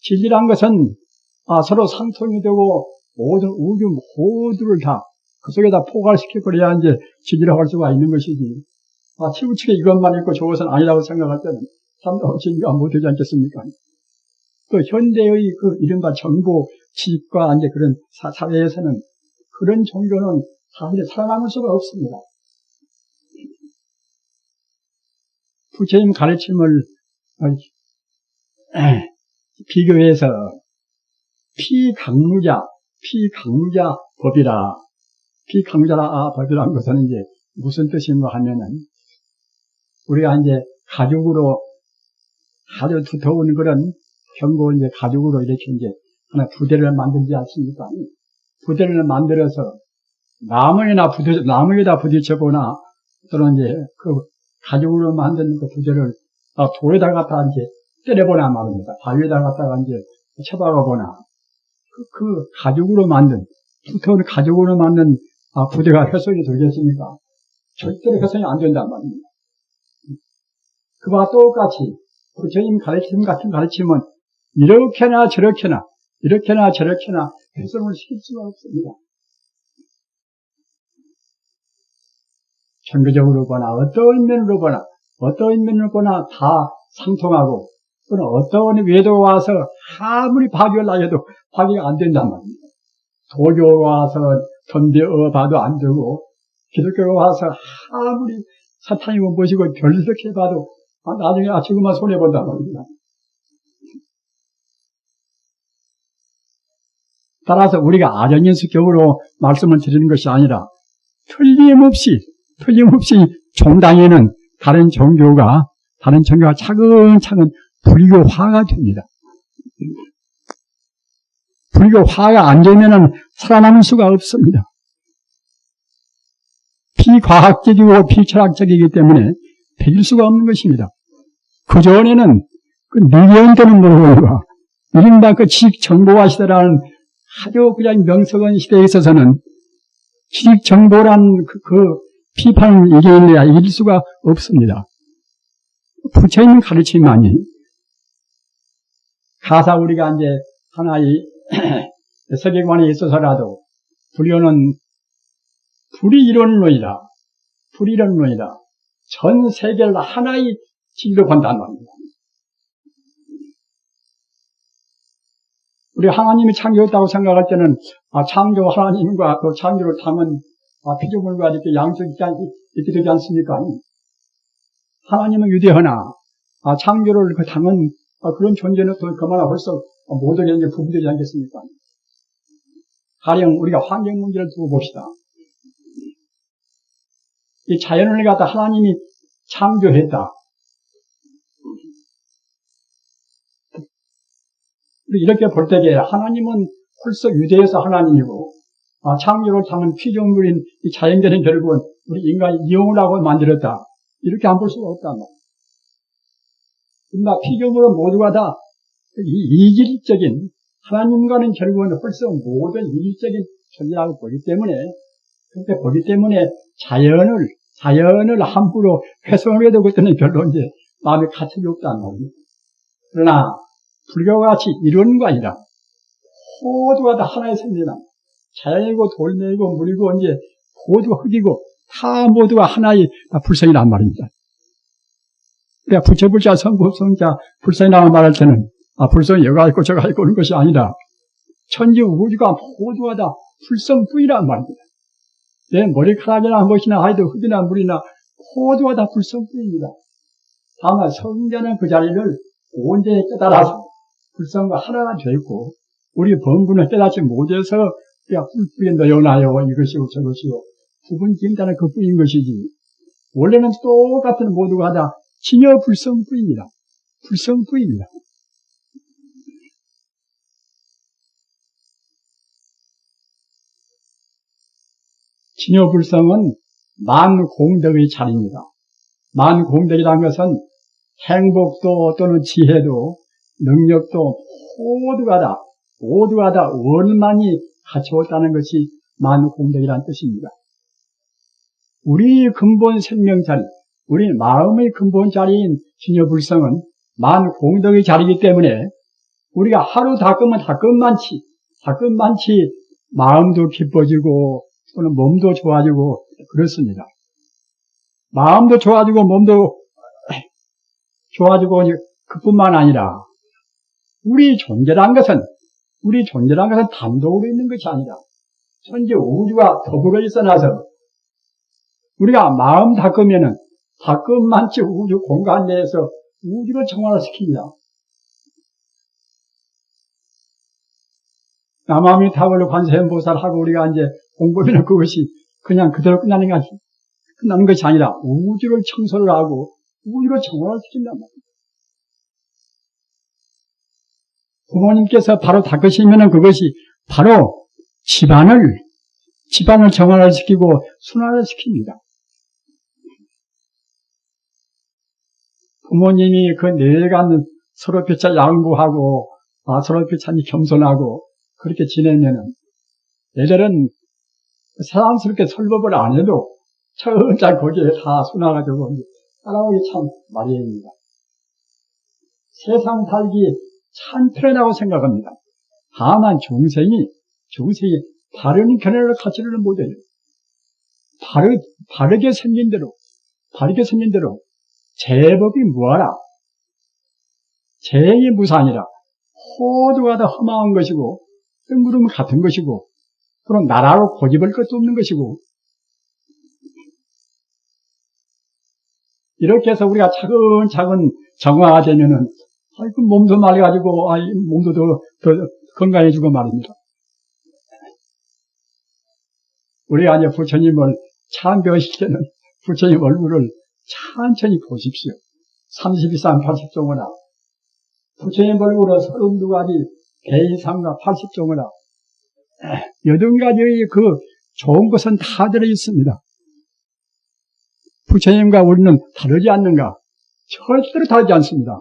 A: 진리란 것은 서로 상통이 되고 모든 우주 모두를 다 그 속에다 포괄시켜버려야 이제 진리라고 할 수가 있는 것이지. 치우치게 이것만 있고 저것은 아니라고 생각할 때는 참 진리가 못되지 않겠습니까? 또 현대의 그 이른바 정보 지식과 이제 그런 사회에서는 그런 종교는 사실 살아남을 수가 없습니다. 부처님 가르침을 비교해서 피강루자 법이라. 피강루자 법이라는 것은 이제 무슨 뜻인가 하면은 우리가 이제 가죽으로 아주 두터운 그런 견고한 이제 가죽으로 이렇게 이제 하나 부대를 만들지 않습니까? 부대를 만들어서 나무에다 부딪혀보나 또는 이제 그 가죽으로 만든 그 부대를 돌에다 갖다 이제 때려보나 말입니다. 바위에다 갖다가 이제 쳐박아보나 그 가죽으로 만든 두터운 가죽으로 만든 부대가 훼손이 되겠습니까? 절대로 훼손이 안 된단 말입니다. 그와 똑같이 부처님 가르침 같은 가르침은 이렇게나 저렇게나 훼손을 시킬 수가 없습니다. 전교적으로 보나 어떤 면으로 보나 다 상통하고 또는 어떤 외도가 와서 아무리 파괴를 해도 파괴가 안 된단 말입니다. 도교가 와서 덤벼봐도 안 되고 기독교가 와서 아무리 사탄이고 뭐시고 별렇게 해봐도 나중에 지금만 손해본단 말입니다. 따라서 우리가 아전인수격으로 말씀을 드리는 것이 아니라 틀림없이 종당에는 다른 종교가 차근차근 불교화가 됩니다. 불교화가 안 되면은 살아남을 수가 없습니다. 비과학적이고 비철학적이기 때문에 배길 수가 없는 것입니다. 그전에는 그 미개인되는 물건과 이른바 그 지식정보화 시대라는 아주 그냥 명석한 시대에 있어서는 지식정보란 그 비판을 이길 수가 없습니다. 부처님 가르침만이 가사 우리가 이제 하나의 세계관에 있어서라도 불교는 불이론론이다. 전 세계를 하나의 진리로 본다는 겁니다. 우리 하나님이 창조했다고 생각할 때는 창조 하나님과 또 창조를 담은 피조물과 이렇게 양쪽이 이렇게 되지 않습니까? 하나님은 유대하나 창조를 그 담은 그런 존재는 또 그만하 벌써 모든 게 부부되지 않겠습니까? 가령 우리가 환경 문제를 두고 봅시다. 이 자연을 갖다 하나님이 창조했다. 이렇게 볼 때에 하나님은 벌써 유대에서 하나님이고 창조를 담은 피조물인 이 자연계는 결국은 우리 인간이 이용을 하고 만들었다. 이렇게 안 볼 수가 없단 말이에요. 인마 피조물은 모두가 다 이질적인, 하나님과는 결국은 벌써 모든 이질적인 존재라고 보기 때문에, 그렇게 보기 때문에 자연을 함부로 훼손을 해도 그때는 별로 이제 마음에 가책이 없다는 겁니다. 그러나 불교와 같이 이론과 아니라 모두가 다 하나의 생명이다. 자연이고 돌멩이고 물이고 이제 모두가 흙이고 다 모두가 하나의 불성이란 말입니다. 그러니까 부처불자 성불성자 불성이라고 말할 때는 불성이 여가 있고 저가 있고 그런 것이 아니라 천지 우주가 모두가 다 불성뿐이란 말입니다. 내 머리카락이나 무엇이나 하여도 흙이나 물이나 모두가 다 불성뿐입니다. 다만 성자는 그 자리를 온전히 깨달아서 불성과 하나가 되었고 우리 범군을 깨닫지 못해서 우리가 뿔뿔이 넣어놔요. 이것이고 저것이고 구분지음자는 그뿐인 것이지 원래는 똑같은 모두가 다 진여 불성뿐입니다. 불성뿐입니다. 진여불성은 만공덕의 자리입니다. 만공덕이라는 것은 행복도 또는 지혜도 능력도 모두가 다 원만히 갖추었다는 것이 만공덕이라는 뜻입니다. 우리 근본 생명 자리, 우리 마음의 근본 자리인 진여불성은 만공덕의 자리이기 때문에 우리가 하루 닦으면 닦음만치 마음도 기뻐지고 또는 몸도 좋아지고 그렇습니다. 마음도 좋아지고 몸도 좋아지고 그뿐만 아니라 우리 존재란 것은 단독으로 있는 것이 아니라 천지 우주가 더불어 있어나서 우리가 마음 닦으면은 닦음만치 우주 공간 내에서 우주를 정화시킵니다. 남아미 타월로 관세음보살하고 우리가 이제 공부하면 그것이 그냥 그대로 끝나는 것이 아니라 우주를 청소를 하고 우주를 정화를 시킨단 말이에요. 부모님께서 바로 닦으시면은 그것이 바로 집안을 정화를 시키고 순화를 시킵니다. 부모님이 그 내간 서로 뼈차 양보하고 서로 뼈차니 겸손하고 그렇게 지내면은 애들은 사랑스럽게 설법을 안 해도 천천히 거기에 다 순화가 되고 따라오기 참 마련입니다. 세상 살기 참 편하다고 생각합니다. 다만 중생이 바른 견해를 갖지를 못해요. 바르게 생긴 대로 제법이 무하라. 제행이 무상이라. 모두가 다 허망한 것이고 뜬구름 같은 것이고 그럼 나라로 고집할 것도 없는 것이고 이렇게 해서 우리가 차근차근 정화가 되면은 그 몸도 말려가지고 몸도 더 건강해지고 말입니다. 우리가 이제 부처님을 참배하실 때는 부처님 얼굴을 천천히 보십시오. 32상 80종이나 부처님 얼굴은 32가지 개인상과 80종이나 80가지의 그 좋은 것은 다 들어있습니다. 부처님과 우리는 다르지 않는가? 절대로 다르지 않습니다.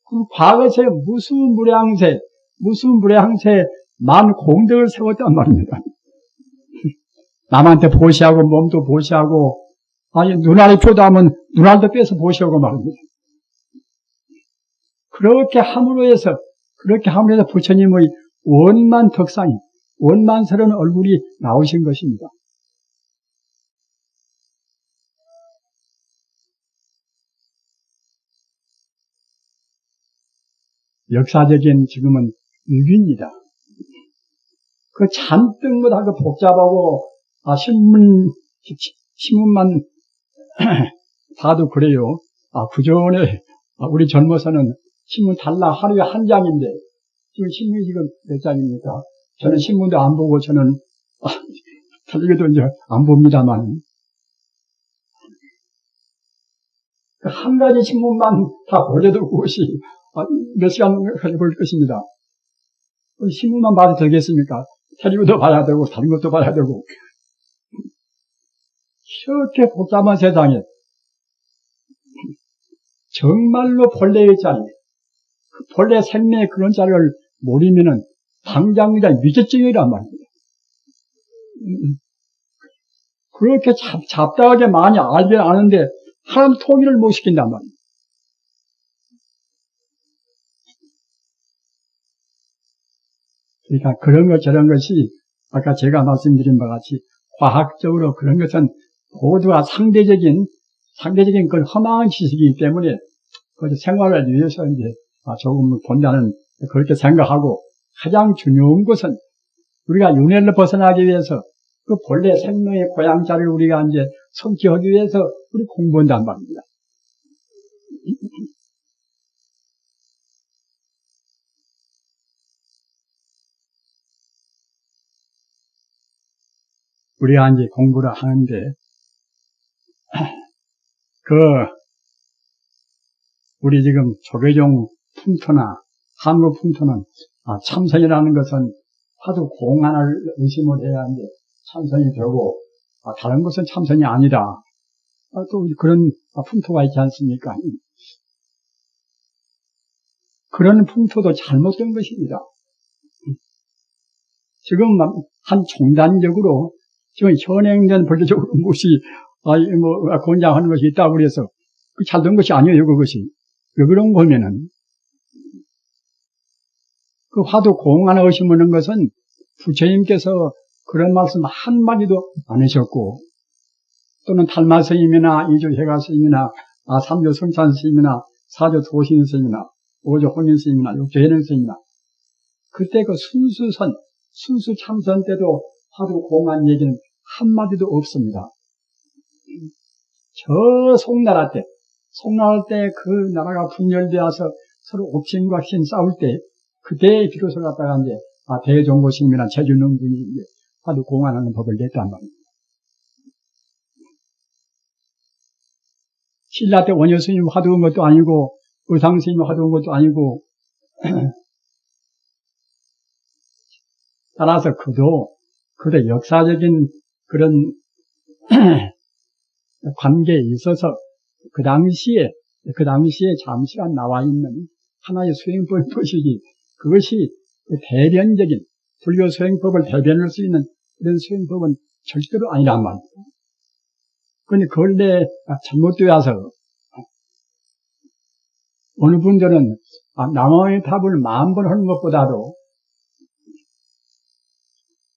A: 그 과거에 무슨 무량세 만 공덕을 세웠단 말입니다. 남한테 보시하고 몸도 보시하고 눈알이 표도하면 눈알도 빼서 보시하고 말입니다. 그렇게 함으로 해서 부처님의 원만스러운 얼굴이 나오신 것입니다. 역사적인 지금은 위기입니다. 그 잔뜩 다 그 복잡하고 신문만 봐도 그래요. 그전에 우리 젊어서는 신문 달라 하루에 한 장인데 지금 신문이 지금 몇 장입니까? 저는 신문도 안 보고 저는 텔레비도 이제 안 봅니다만 한 가지 신문만 다 보려도 그것이 몇 시간 볼 것입니다. 신문만 봐도 되겠습니까? 텔레비도 봐야 되고 다른 것도 봐야 되고 이렇게 복잡한 세상에 정말로 본래의 자리, 그 본래 생명의 그런 자리를 모르면은 당장 그냥 미제증이란 말입니다. 그렇게 잡다하게 많이 알긴 아는데 하나님 통일을 못 시킨단 말이에요. 그러니까 그런 것 저런 것이 아까 제가 말씀드린 바와 같이 과학적으로 그런 것은 모두가 상대적인 그 허망한 지식이기 때문에 그 생활을 위해서 이제 조금 본다는 그렇게 생각하고 가장 중요한 것은 우리가 윤회를 벗어나기 위해서 그 본래 생명의 고향 자리를 우리가 이제 성취하기 위해서 우리 공부한단 말입니다. 우리가 이제 공부를 하는데, 우리 지금 조계종 풍토나 한국 풍토는, 참선이라는 것은 하도 공안을 의심을 해야 이제 참선이 되고, 다른 것은 참선이 아니다. 또 그런 풍토가 있지 않습니까? 그런 풍토도 잘못된 것입니다. 지금 한 종단적으로 지금 현행된 법적으로 무엇이 권장하는 것이 있다고 그래서 그 잘된 것이 아니에요. 그것이 왜 그런 거면은 그 화두 공안을 의심하는 것은 부처님께서 그런 말씀 한마디도 안 하셨고, 또는 탈마 스님이나 이조 해가 스님이나 삼조 성찬 스님이나 사조 도신 스님이나 오조 혼인 스님이나 육조 해능 스님이나 그때 그 순수 참선 때도 화두 공안 얘기는 한마디도 없습니다. 저 송나라 때 그 나라가 분열되어서 서로 옥신과 신 싸울 때 그때 비로소 갖다가 이제 대종고스님이나 제주능분이 이제 화두 공안하는 법을 냈단 말입니다. 신라 때 원효스님 화두한 것도 아니고 의상스님 화두한 것도 아니고 따라서 그도 역사적인 그런 관계에 있어서 그 당시에 잠시간 나와 있는 하나의 수행법의 것이지 그것이 대변적인 불교 수행법을 대변할 수 있는 그런 수행법은 절대로 아니란 말입니다. 그런데 그런데 잘못되어서 어느 분들은 남의 답을 10,000번 하는 것보다도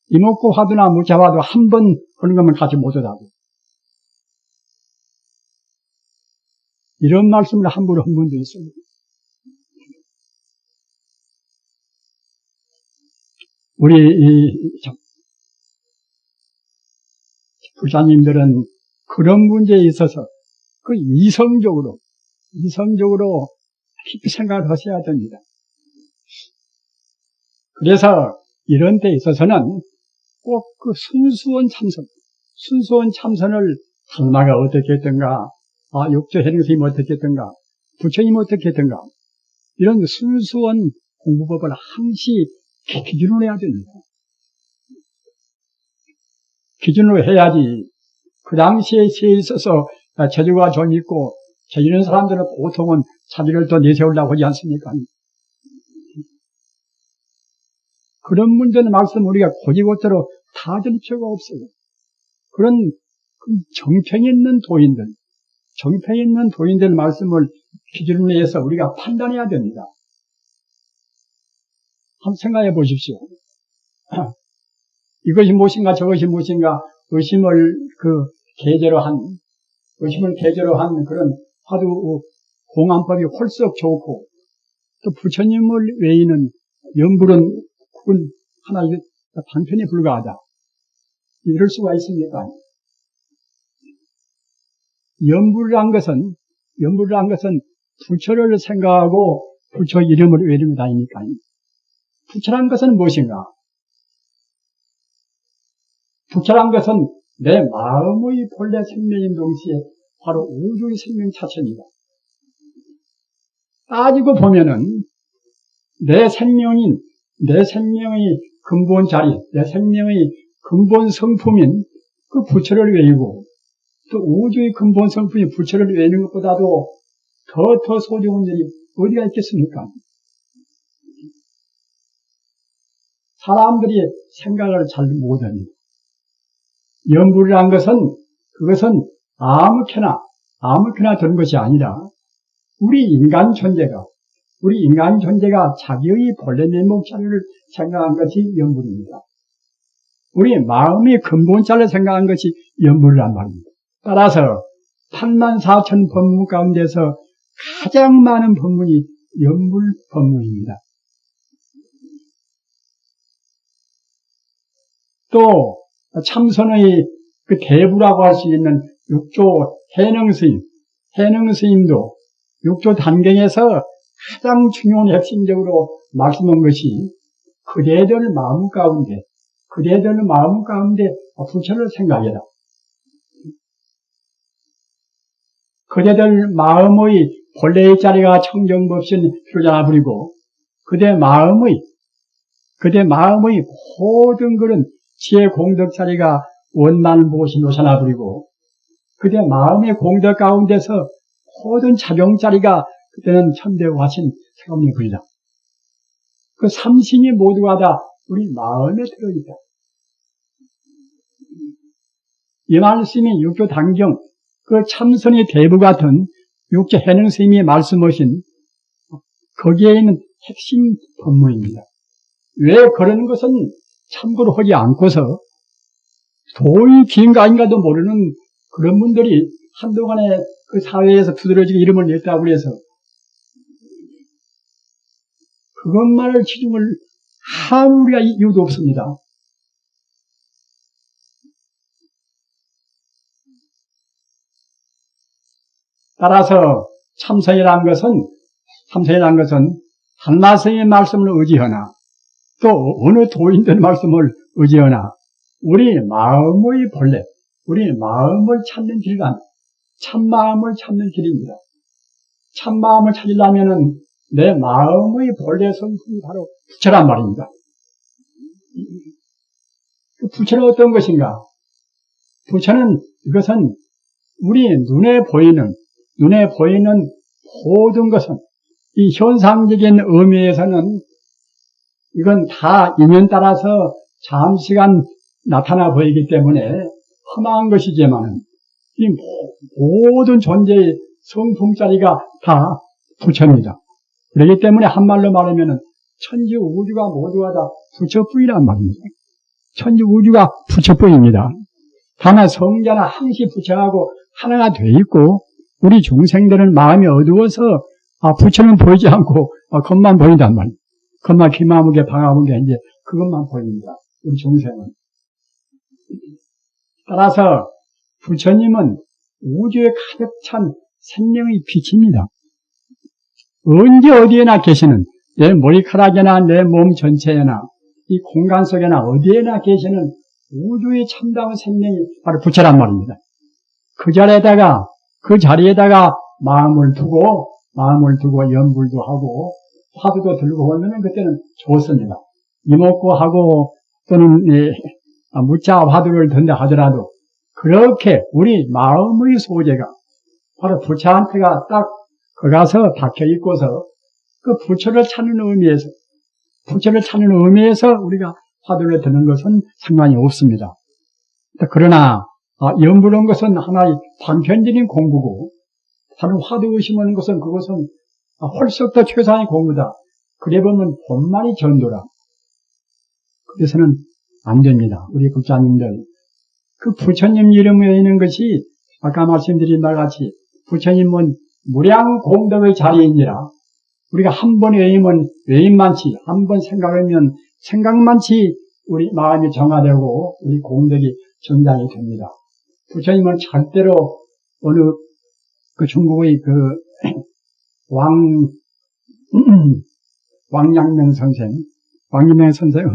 A: 이목구 화두나 무자화도 한 번 하는 것만 가지 못하다고 이런 말씀을 함부로 한 분도 있습니다. 우리 부자님들은 그런 문제에 있어서 그 이성적으로 깊이 생각을 하셔야 됩니다. 그래서 이런 데 있어서는 꼭 그 순수한 참선을 달마가 어떻게 했던가, 육조 해능스님이 어떻게 했던가, 부처님이 어떻게 했던가, 이런 순수한 공부법을 항시 기준으로 해야 됩니다. 기준으로 해야지 그 당시에 시에 있어서 재주가 좀 있고 재주 있는 사람들은 보통은 자기를 더 내세우려고 하지 않습니까? 그런 문제는 말씀 우리가 고지고대로 다 들 필요가 없어요. 그런 정평 있는 도인들 말씀을 기준으로 해서 우리가 판단해야 됩니다. 한번 생각해 보십시오. 이것이 무엇인가 저것이 무엇인가 의심을 계제로 한 그런 화두 공안법이 홀썩 좋고 또 부처님을 외에는 연불은 그건 하나 방편에 불과하다. 이럴 수가 있습니까? 연불이란 것은 부처를 생각하고 부처 이름을 외우는 것 아닙니까? 부처란 것은 무엇인가? 부처란 것은 내 마음의 본래 생명인 동시에 바로 우주의 생명 자체입니다. 따지고 보면은 내 생명의 근본 자리, 내 생명의 근본 성품인 그 부처를 외우고 또 우주의 근본 성품인 부처를 외우는 것보다도 더 소중한 일이 어디가 있겠습니까? 사람들이 생각을 잘 못합니다. 연불이란 그것은 아무렇게나 되는 것이 아니라 우리 인간 존재가 자기의 본래 면목자리를 생각한 것이 연불입니다. 우리 마음의 근본자를 생각한 것이 연불이란 말입니다. 따라서 84,000 법문 가운데서 가장 많은 법문이 연불 법문입니다. 또 참선의 그 대부라고 할 수 있는 육조 해능스님도 육조 단경에서 가장 중요한 핵심적으로 말씀한 것이 그대들 마음 가운데 부처를 생각해라. 그대들 마음의 본래의 자리가 청정법신 표자나 부리고 그대 마음의 모든 그런 지혜 공덕 자리가 원만보신 노사나 부리고 그대 마음의 공덕 가운데서 모든 작용 자리가 그때는 천대화신 세공리 부리다. 그 삼신이 모두가 다 우리 마음에 들어있다. 이 말씀이 육조 단경 그 참선의 대부 같은 육조 해능 스님이 말씀하신 거기에 있는 핵심 법문입니다. 왜 그런 것은 참고로 하지 않고서 도의 기인가 아닌가도 모르는 그런 분들이 한동안에 그 사회에서 두드러지게 이름을 냈다고 해서 그것만을 지중을 아무 우리가 이유도 없습니다. 따라서 참선이라는 것은 한마스의 말씀을 의지하나 또 어느 도인들 말씀을 의지하나 우리 마음의 본래, 우리 마음을 찾는 길간, 참마음을 찾는 길입니다. 참마음을 찾으려면은 내 마음의 본래 성품이 바로 부처란 말입니다. 그 부처는 어떤 것인가? 부처는 이것은 우리 눈에 보이는 모든 것은 이 현상적인 의미에서는 이건 다 인연 따라서 잠시간 나타나 보이기 때문에 험한 것이지만은 이 모든 존재의 성품자리가 다 부처입니다. 그렇기 때문에 한말로 말하면은 천지 우주가 모두가 다 부처뿐이란 말입니다. 천지 우주가 부처뿐입니다. 다만 성자나 항시 부처하고 하나가 돼 있고 우리 중생들은 마음이 어두워서 부처는 보이지 않고 겉만 보인단 말이에요. 겉만 기마무게 방아무게 이제 그것만 보입니다. 우리 중생은. 따라서 부처님은 우주에 가득 찬 생명의 빛입니다. 언제 어디에나 계시는 내 머리카락이나 내 몸 전체에나 이 공간 속에나 어디에나 계시는 우주의 참다운 생명이 바로 부처란 말입니다. 그 자리에다가 마음을 두고 연불도 하고 화두도 들고 오면은 그때는 좋습니다. 이목구 하고 또는 무자 화두를 든다 하더라도 그렇게 우리 마음의 소재가 바로 부처한테가 딱 거가서 박혀 있고서 그 부처를 찾는 의미에서 우리가 화두를 드는 것은 상관이 없습니다. 그러나 연불한 것은 하나의 단편적인 공부고 다른 화두 의심하는 것은 그것은 훨씬 더 최상의 공부다. 그래 보면 본만이 전도라. 그래서는 안 됩니다. 우리 국자님들. 그 부처님 이름에 있는 것이 아까 말씀드린 말 같이 부처님은 무량 공덕의 자리이니라. 우리가 한 번 외임만치, 한 번 생각하면 생각만치 우리 마음이 정화되고 우리 공덕이 전장이 됩니다. 부처님은 절대로 어느 그 중국의 그 왕양명 선생은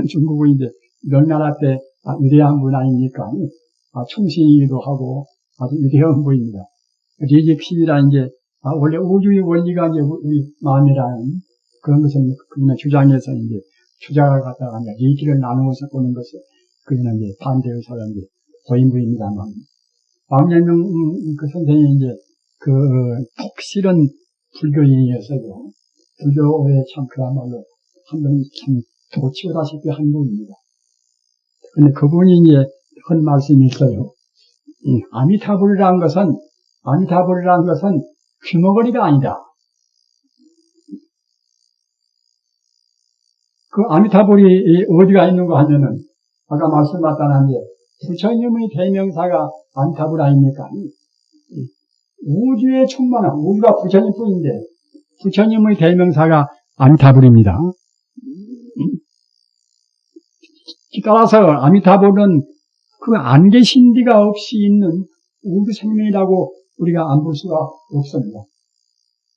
A: 중국의 이제 명나라 때 위대한 분 아닙니까? 충신이기도 하고 아주 위대한 분입니다. 리직시라 이제 원래 우주의 원리가 이제 우리 마음이라는 그런 것을 그냥 주장해서 이제 주장을 갖다가 이제 리기를 나누어서 보는 것을 그냥 이제 반대의사가 이제 고인부입니다만 왕양명 그 선생이 이제 그 독실한 불교인이었어요. 불교에 참 그야말로 한번 참 도치고다시피 한 분입니다. 근데 그분이 이제 한 말씀이 있어요. 아미타불이라는 것은 귀머거리가 아니다. 그 아미타불이 어디가 있는가 하면은, 아까 말씀드렸다는데, 부처님의 대명사가 아미타불 아닙니까? 우주에 충만한, 우주가 부처님 뿐인데, 부처님의 대명사가 아미타불입니다. 따라서 아미타불은 그 안 계신 데가 없이 있는 우주 생명이라고 우리가 안 볼 수가 없습니다.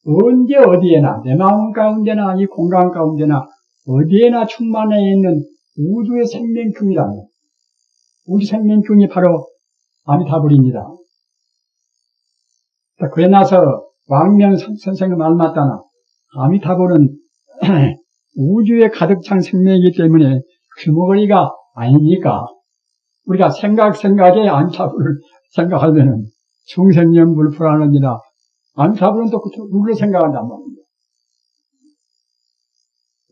A: 언제 어디에나, 내 마음 가운데나 이 공간 가운데나 어디에나 충만해 있는 우주의 생명균이라는, 우주 생명균이 바로 아미타불입니다. 그에 나서 왕명 선생의 말 맞다나 아미타불은 우주에 가득 찬 생명이기 때문에 귀머거리가 아니니까 우리가 생각에 아미타불을 생각하면은 중생연불 불안하니라. 아미타불은 또 우주를 생각한단 말입니다.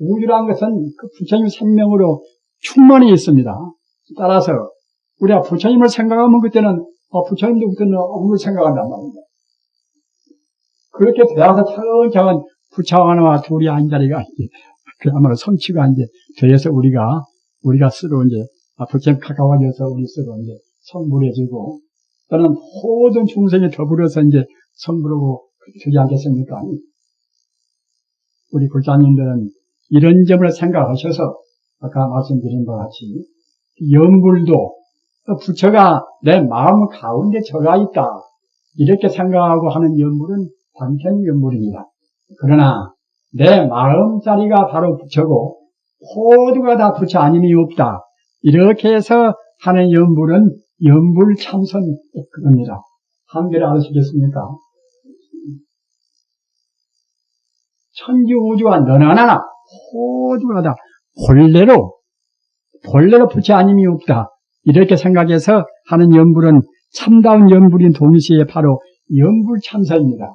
A: 우주라는 것은 그 부처님 생명으로 충만히 있습니다. 따라서 우리가 부처님을 생각하면 그때는 부처님도 그때는 우주를 생각한단 말입니다. 그렇게 되어서 차근차근 부처 하나와 둘이 한 자리가 이제 그야말로 성취가 이제 되어서 우리가 스스로 이제 부처님 가까워져서 우리 스스로 이제 성불해지고 또는 모든 중생이 더불어서 이제 성불하고 되지 않겠습니까? 우리 불자님들은 이런 점을 생각하셔서 아까 말씀드린 것 같이 연불도 부처가 내 마음 가운데 들어가 있다 이렇게 생각하고 하는 연불은 단편 연불입니다. 그러나 내 마음자리가 바로 부처고 모두가 다 부처 아님이 없다 이렇게 해서 하는 연불은 연불 참선 그겁니다. 한계를 아시겠습니까? 천지 우주가 너나 나나 모두가 다 본래로 부처 아님이 없다 이렇게 생각해서 하는 연불은 참다운 연불인 동시에 바로 연불 참선입니다.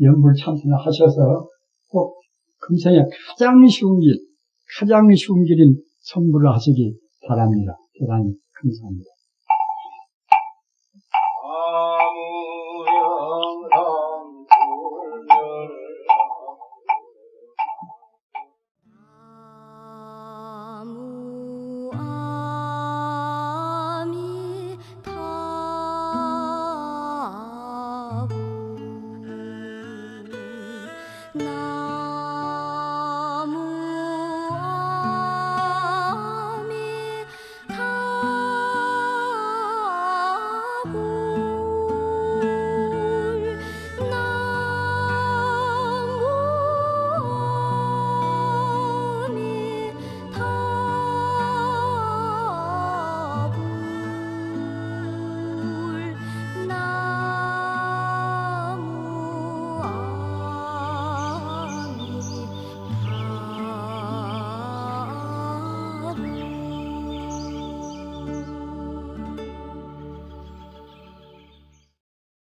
A: 연불 참선을 하셔서 꼭 금생에 가장 쉬운 길인 성불을 하시기 바랍니다. 대단히 감사합니다.